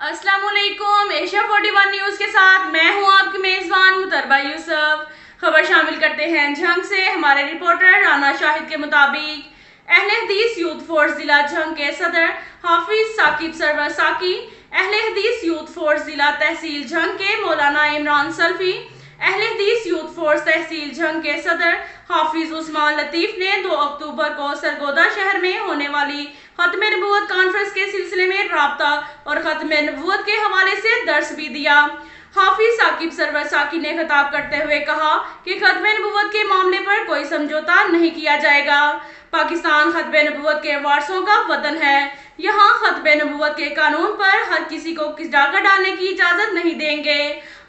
अस्सलाम वालेकुम। Asia 41 news के साथ मैं हूं आपकी मेज़बान मुतरबा यूसुफ। खबर शामिल करते हैं झंग से। हमारे रिपोर्टर राना शाहिद के मुताबिक अहले हदीस यूथ फोर्स जिला झंग के सदर हाफिज साकिब सरवर साकी, अहले हदीस यूथ फोर्स जिला तहसील झंग के मौलाना इमरान सल्फी, अहले हदीस यूथ फोर्स तहसील झंग के सदर हाफिज उस्मान लतीफ़ ने 2 अक्टूबर को सरगोदा शहर में होने वाली खत्म नबूवत कॉन्फ्रेंस के सिलसिले में राब्ता और खत्म नबूवत के हवाले से दर्स भी दिया। हाफिज साकिब सरवर साकी ने खिताब करते हुए कहा कि खत्म नबूवत के मामले पर कोई समझौता नहीं किया जाएगा। पाकिस्तान खत्म नबूवत के वारसों का वतन है। यहाँ खत्म नबूवत के कानून पर हर किसी को डाका डालने की इजाज़त नहीं देंगे।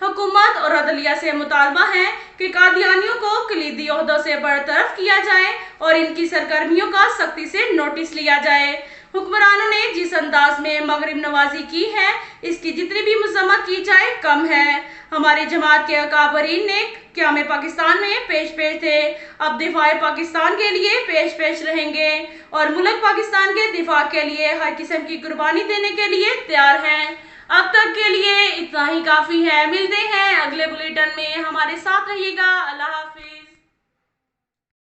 हुकूमत और अदलिया से मुतालबा है कि कादियानियों को कलीदी ओहदों से बरतरफ किया जाए और इनकी सरगर्मियों का सख्ती से नोटिस लिया जाए। हुक्मरानों ने जिस अंदाज में मगरिब नवाजी की है, इसकी जितनी भी मजम्मत की जाए कम है। हमारी जमात के अकाबरीन ने क़याम पाकिस्तान में पेश थे, अब दिफाए पाकिस्तान के लिए पेश रहेंगे और मुल्क पाकिस्तान के दिफा के लिए हर किस्म की कुर्बानी देने के लिए तैयार हैं। अब तक के लिए इतना ही काफ़ी है। मिलते हैं अगले बुलेटिन में, हमारे साथ रहिएगा। अल्लाह हाफिज।